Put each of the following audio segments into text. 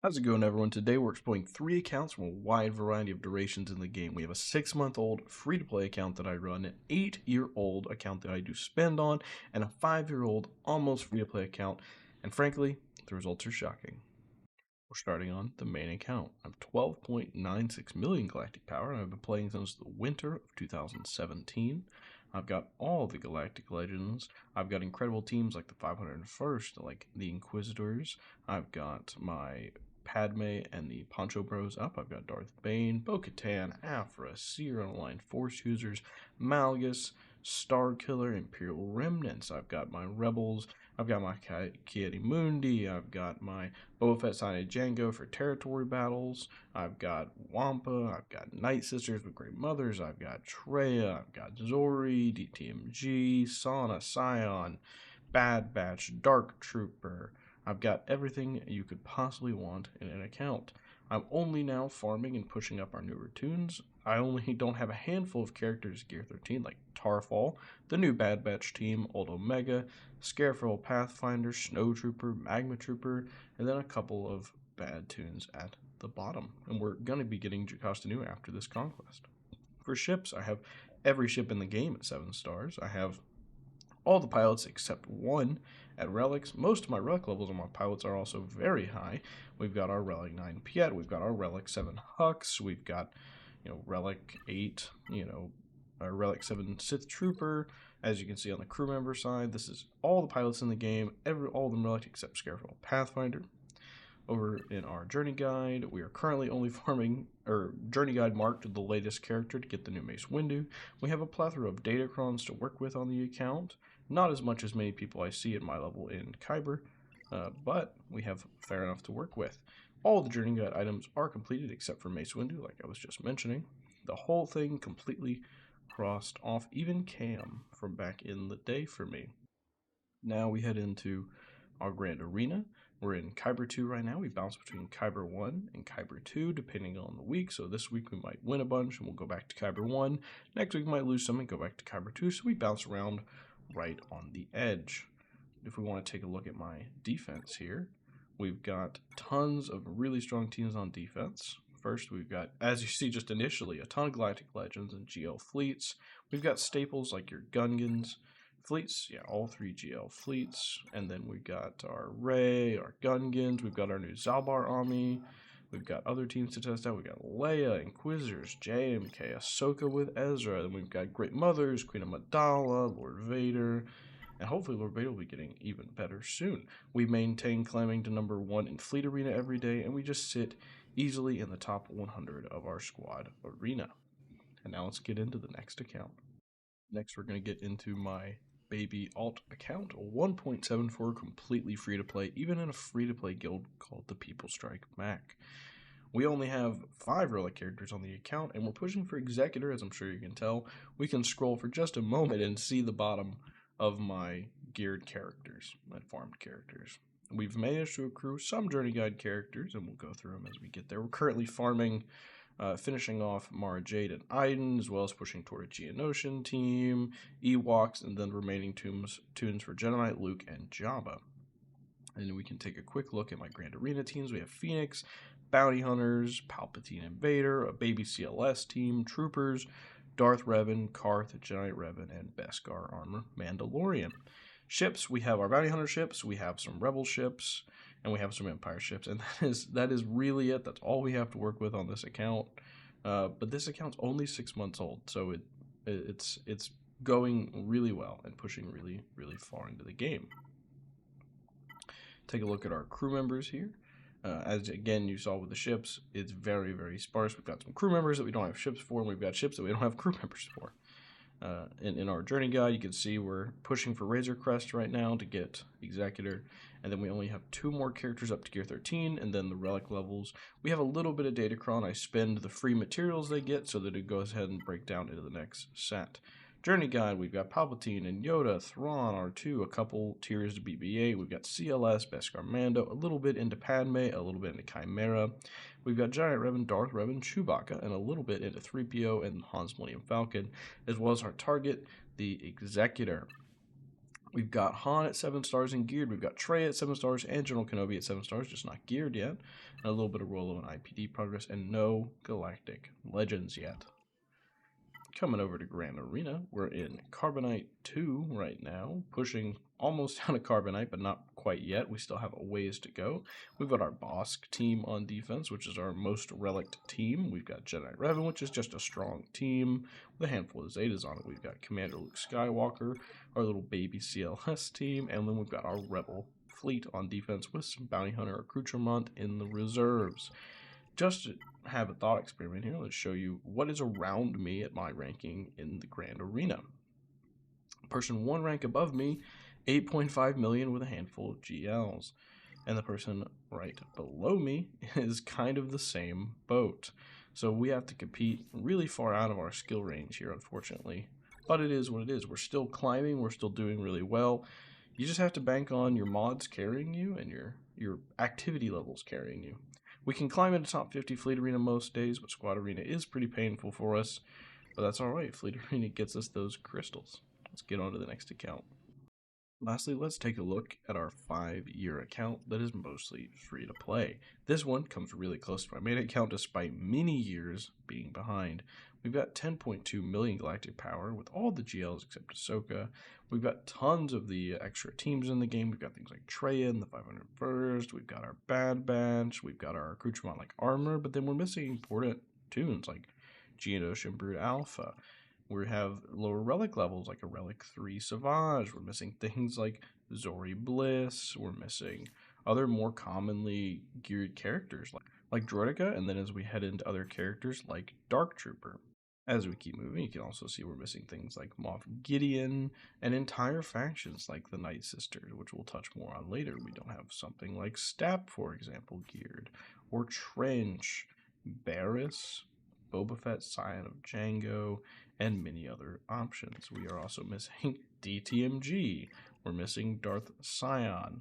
How's it going, everyone? Today we're exploring 3 accounts from a wide variety of durations in the game. We have a 6-month-old free-to-play account that I run, an 8-year-old account that I do spend on, and a 5-year-old almost free-to-play account. And frankly, the results are shocking. We're starting on the main account. I'm 12.96 million galactic power, and I've been playing since the winter of 2017. I've got all the galactic legends. I've got incredible teams like the 501st, like the Inquisitors. I've got my Padme and the Poncho Bros up. I've got Darth Bane, Bo-Katan, Afra, Seer Online Force Users, Malgus, Starkiller, Imperial Remnants. I've got my Rebels. I've got my Ki-Adi-Mundi. I've got my Boba Fett Side Django for territory battles. I've got Wampa. I've got Night Sisters with Great Mothers. I've got Traya. I've got Zori, DTMG, Sana, Scion, Bad Batch, Dark Trooper. I've got everything you could possibly want in an account. I'm only now farming and pushing up our newer tunes. I only don't have a handful of characters Gear 13 like Tarfall, the new Bad Batch team, Old Omega, Scareful Pathfinder, Snow Trooper, Magma Trooper, and then a couple of bad tunes at the bottom. And we're going to be getting Jocasta Nu after this conquest. For ships, I have every ship in the game at 7 stars. I have all the pilots except one at relics. Most of my relic levels on my pilots are also very high. We've got our relic 9 Piet, we've got our relic 7 Hux, we've got, relic 8, our relic 7 Sith Trooper. As you can see on the crew member side, this is all the pilots in the game, all of them relic except Scareful Pathfinder. Over in our journey guide, we are currently only farming, journey guide marked the latest character to get the new Mace Windu. We have a plethora of datacrons to work with on the account. Not as much as many people I see at my level in Kyber, but we have fair enough to work with. All the journey guide items are completed except for Mace Windu, like I was just mentioning. The whole thing completely crossed off, even Cam from back in the day for me. Now we head into our grand arena. We're in Kyber 2 right now. We bounce between Kyber 1 and Kyber 2 depending on the week. So this week we might win a bunch and we'll go back to Kyber 1. Next week we might lose some and go back to Kyber 2. So we bounce around right on the edge. If we want to take a look at my defense here, we've got tons of really strong teams on defense. First, we've got, as you see just initially, a ton of Galactic Legends and GL fleets. We've got staples like your Gungans. Fleets, yeah, all 3 GL fleets. And then we've got our Rey, our Gungans. We've got our new Zalbar army. We've got other teams to test out. We've got Leia, Inquisitors, JMK, Ahsoka with Ezra. Then we've got Great Mothers, Queen Amidala, Lord Vader. And hopefully Lord Vader will be getting even better soon. We maintain climbing to number 1 in Fleet Arena every day, and we just sit easily in the top 100 of our squad arena. And now let's get into the next account. Next, we're going to get into my baby alt account, 1.74 completely free to play, even in a free to play guild called the People Strike Back. We only have 5 relic characters on the account, and we're pushing for Executor, as I'm sure you can tell. We can scroll for just a moment and see the bottom of my geared characters, my farmed characters. We've managed to accrue some journey guide characters, and we'll go through them as we get there. We're currently farming, finishing off Mara Jade and Iden, as well as pushing toward a Geonosian team, Ewoks, and then the remaining tunes for Jedi Knight, Luke, and Jabba. And we can take a quick look at my Grand Arena teams. We have Phoenix, Bounty Hunters, Palpatine and Vader, a baby CLS team, Troopers, Darth Revan, Karth, Jedi Revan, and Beskar Armor Mandalorian. Ships, we have our Bounty Hunter ships, we have some Rebel ships, and we have some Empire ships, and that is really it. That's all we have to work with on this account. But this account's only 6 months old, so it's going really well and pushing really, really far into the game. Take a look at our crew members here. As again you saw with the ships, it's very, very sparse. We've got some crew members that we don't have ships for, and we've got ships that we don't have crew members for. In our journey guide, you can see we're pushing for Razor Crest right now to get Executor, and then we only have 2 more characters up to Gear 13, and then the relic levels. We have a little bit of Datacron. I spend the free materials they get so that it goes ahead and break down into the next set. Journey guide, we've got Palpatine and Yoda, Thrawn, R2, a couple tiers to BB8. We've got CLS, Beskar Mando, a little bit into Padme, a little bit into Chimera. We've got Giant Revan, Darth Revan, Chewbacca, and a little bit into 3PO and Han's Millennium Falcon, as well as our target, the Executor. We've got Han at 7 stars and geared. We've got Trey at 7 stars and General Kenobi at 7 stars, just not geared yet. And a little bit of Rolo and IPD progress, and no Galactic Legends yet. Coming over to Grand Arena, we're in Carbonite 2 right now, pushing almost down to Carbonite, but not quite yet. We still have a ways to go. We've got our Bosk team on defense, which is our most relict team. We've got Jedi Revan, which is just a strong team with a handful of Zetas on it. We've got Commander Luke Skywalker, our little baby CLS team, and then we've got our Rebel fleet on defense with some Bounty Hunter accoutrement in the reserves. Just to have a thought experiment here, let's show you what is around me at my ranking in the Grand Arena. Person 1 rank above me, 8.5 million with a handful of GLs. And the person right below me is kind of the same boat. So we have to compete really far out of our skill range here, unfortunately. But it is what it is. We're still climbing, we're still doing really well. You just have to bank on your mods carrying you and your activity levels carrying you. We can climb into top 50 Fleet Arena most days, but Squad Arena is pretty painful for us. But that's alright, Fleet Arena gets us those crystals. Let's get on to the next account. Lastly, let's take a look at our 5-year account that is mostly free to play. This one comes really close to my main account despite many years being behind. We've got 10.2 million galactic power with all the GLs except Ahsoka. We've got tons of the extra teams in the game. We've got things like Trey in the 501st. We've got our Bad Batch. We've got our accoutrement like armor, but then we're missing important tunes like Geonosh and Brute Alpha. We have lower relic levels like a Relic 3 Savage. We're missing things like Zori Bliss. We're missing other more commonly geared characters like Droideka, and then as we head into other characters like Dark Trooper. As we keep moving, you can also see we're missing things like Moff Gideon and entire factions like the Night Sisters, which we'll touch more on later. We don't have something like Stap, for example, geared, or Trench, Barriss, Boba Fett, Scion of Django, and many other options. We are also missing DTMG. We're missing Darth Scion.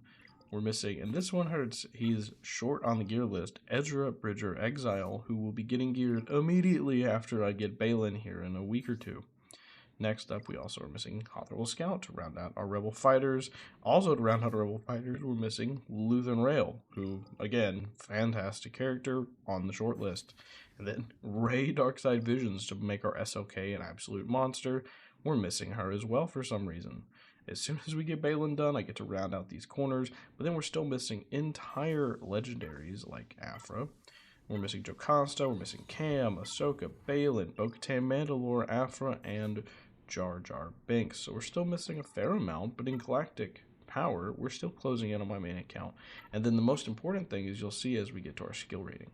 We're missing, and this one hurts, he's short on the gear list, Ezra Bridger Exile, who will be getting geared immediately after I get Balin here in a week or two. Next up, we also are missing Hoth Rebel Scout to round out our Rebel Fighters. Also to round out our Rebel Fighters, we're missing Luthen Rail, who, again, fantastic character on the short list. And then Rey Darkside Visions to make our SLK an absolute monster. We're missing her as well for some reason. As soon as we get Balin done, I get to round out these corners, but then we're still missing entire legendaries like Afra. We're missing Jocasta, we're missing Cam, Ahsoka, Balin, Bo-Katan, Mandalore, Afra, and Jar Jar Binks. So we're still missing a fair amount, but in Galactic Power, we're still closing in on my main account. And then the most important thing is you'll see as we get to our skill rating.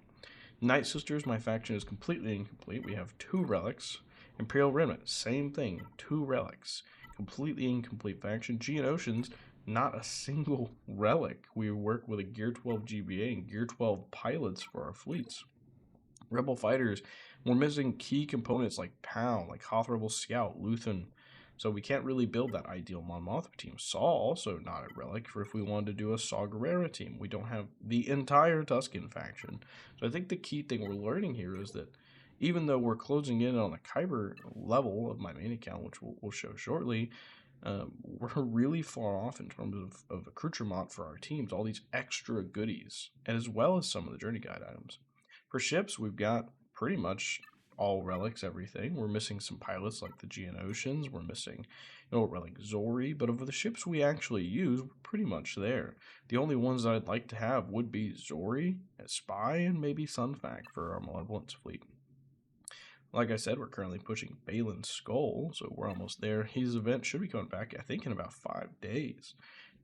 Night Sisters, my faction is completely incomplete. We have 2 relics. Imperial Remnant, same thing, 2 relics. Completely incomplete faction. Geonosians, not a single relic. We work with a Gear 12 GBA and Gear 12 pilots for our fleets. Rebel Fighters, we're missing key components like POW, like Hoth Rebel Scout, Luthen. So we can't really build that ideal Mon Mothma team. Saw also not a relic for if we wanted to do a Saw Gerrera team. We don't have the entire Tusken faction. So I think the key thing we're learning here is that even though we're closing in on the Kyber level of my main account, which we'll show shortly, we're really far off in terms of accoutrement for our teams, all these extra goodies, and as well as some of the Journey Guide items. For ships, we've got pretty much all relics, everything. We're missing some pilots like the Geonosians. We're missing, relic Zori, but of the ships we actually use, we're pretty much there. The only ones that I'd like to have would be Zori, as Spy, and maybe Sunfac for our Malevolence fleet. Like I said, we're currently pushing Balin's Skull, so we're almost there. His event should be coming back, I think, in about 5 days.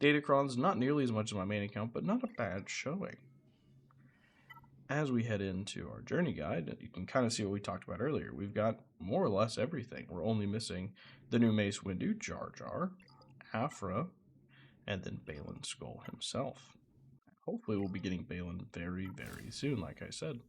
Datacron's not nearly as much as my main account, but not a bad showing. As we head into our journey guide, you can kind of see what we talked about earlier. We've got more or less everything. We're only missing the new Mace Windu, Jar Jar, Afra, and then Balin's Skull himself. Hopefully we'll be getting Balin very, very soon, like I said.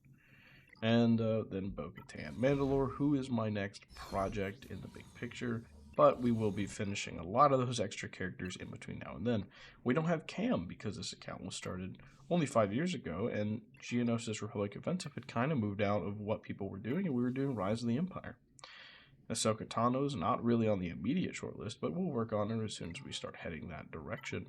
And then Bo-Katan Mandalore, who is my next project in the big picture, but we will be finishing a lot of those extra characters in between now and then. We don't have Cam because this account was started only 5 years ago, and Geonosis Republic Offensive had kind of moved out of what people were doing, and we were doing Rise of the Empire. Ahsoka Tano's not really on the immediate shortlist, but we'll work on it as soon as we start heading that direction.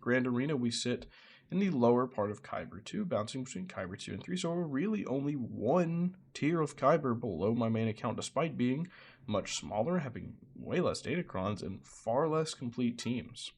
Grand Arena, we sit in the lower part of Kyber 2, bouncing between Kyber 2 and 3, so we're really only one tier of Kyber below my main account, despite being much smaller, having way less datacrons, and far less complete teams.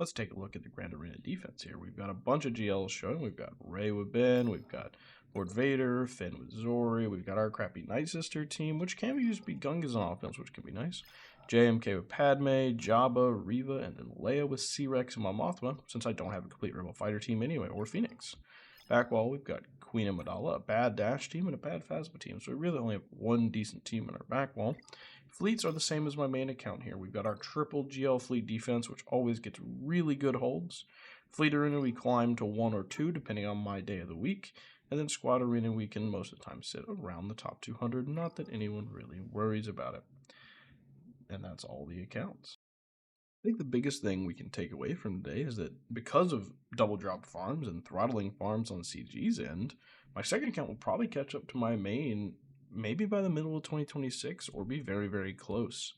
Let's take a look at the Grand Arena defense here. We've got a bunch of GLs showing. We've got Rey with Ben, we've got Lord Vader, Finn with Zori, we've got our crappy Night Sister team, which can be used to beat Gungas on offense, which can be nice. JMK with Padme, Jabba, Reva, and then Leia with C-Rex and Mon Mothma, since I don't have a complete Rebel Fighter team anyway, or Phoenix. Back wall, we've got Queen Amidala, a bad Dash team, and a bad Phasma team, so we really only have one decent team in our back wall. Fleets are the same as my main account here. We've got our triple GL fleet defense, which always gets really good holds. Fleet arena, we climb to 1 or 2, depending on my day of the week. And then squad arena, we can most of the time sit around the top 200. Not that anyone really worries about it. And that's all the accounts. I think the biggest thing we can take away from today is that because of double drop farms and throttling farms on CG's end, my second account will probably catch up to my main maybe by the middle of 2026 or be very, very close.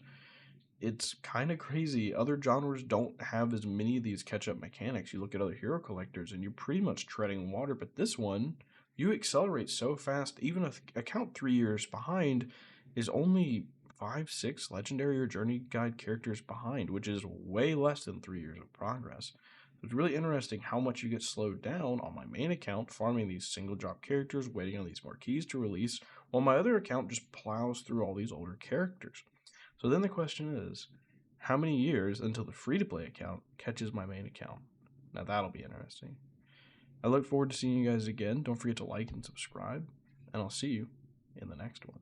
It's kind of crazy. Other genres don't have as many of these catch-up mechanics. You look at other hero collectors and you're pretty much treading water, but this one, you accelerate so fast. Even if account 3 years behind is only 5, 6 legendary or journey guide characters behind, which is way less than 3 years of progress. It's really interesting how much you get slowed down on my main account, farming these single drop characters, waiting on these marquees to release, while my other account just plows through all these older characters. So then the question is, how many years until the free-to-play account catches my main account? Now that'll be interesting. I look forward to seeing you guys again. Don't forget to like and subscribe, and I'll see you in the next one.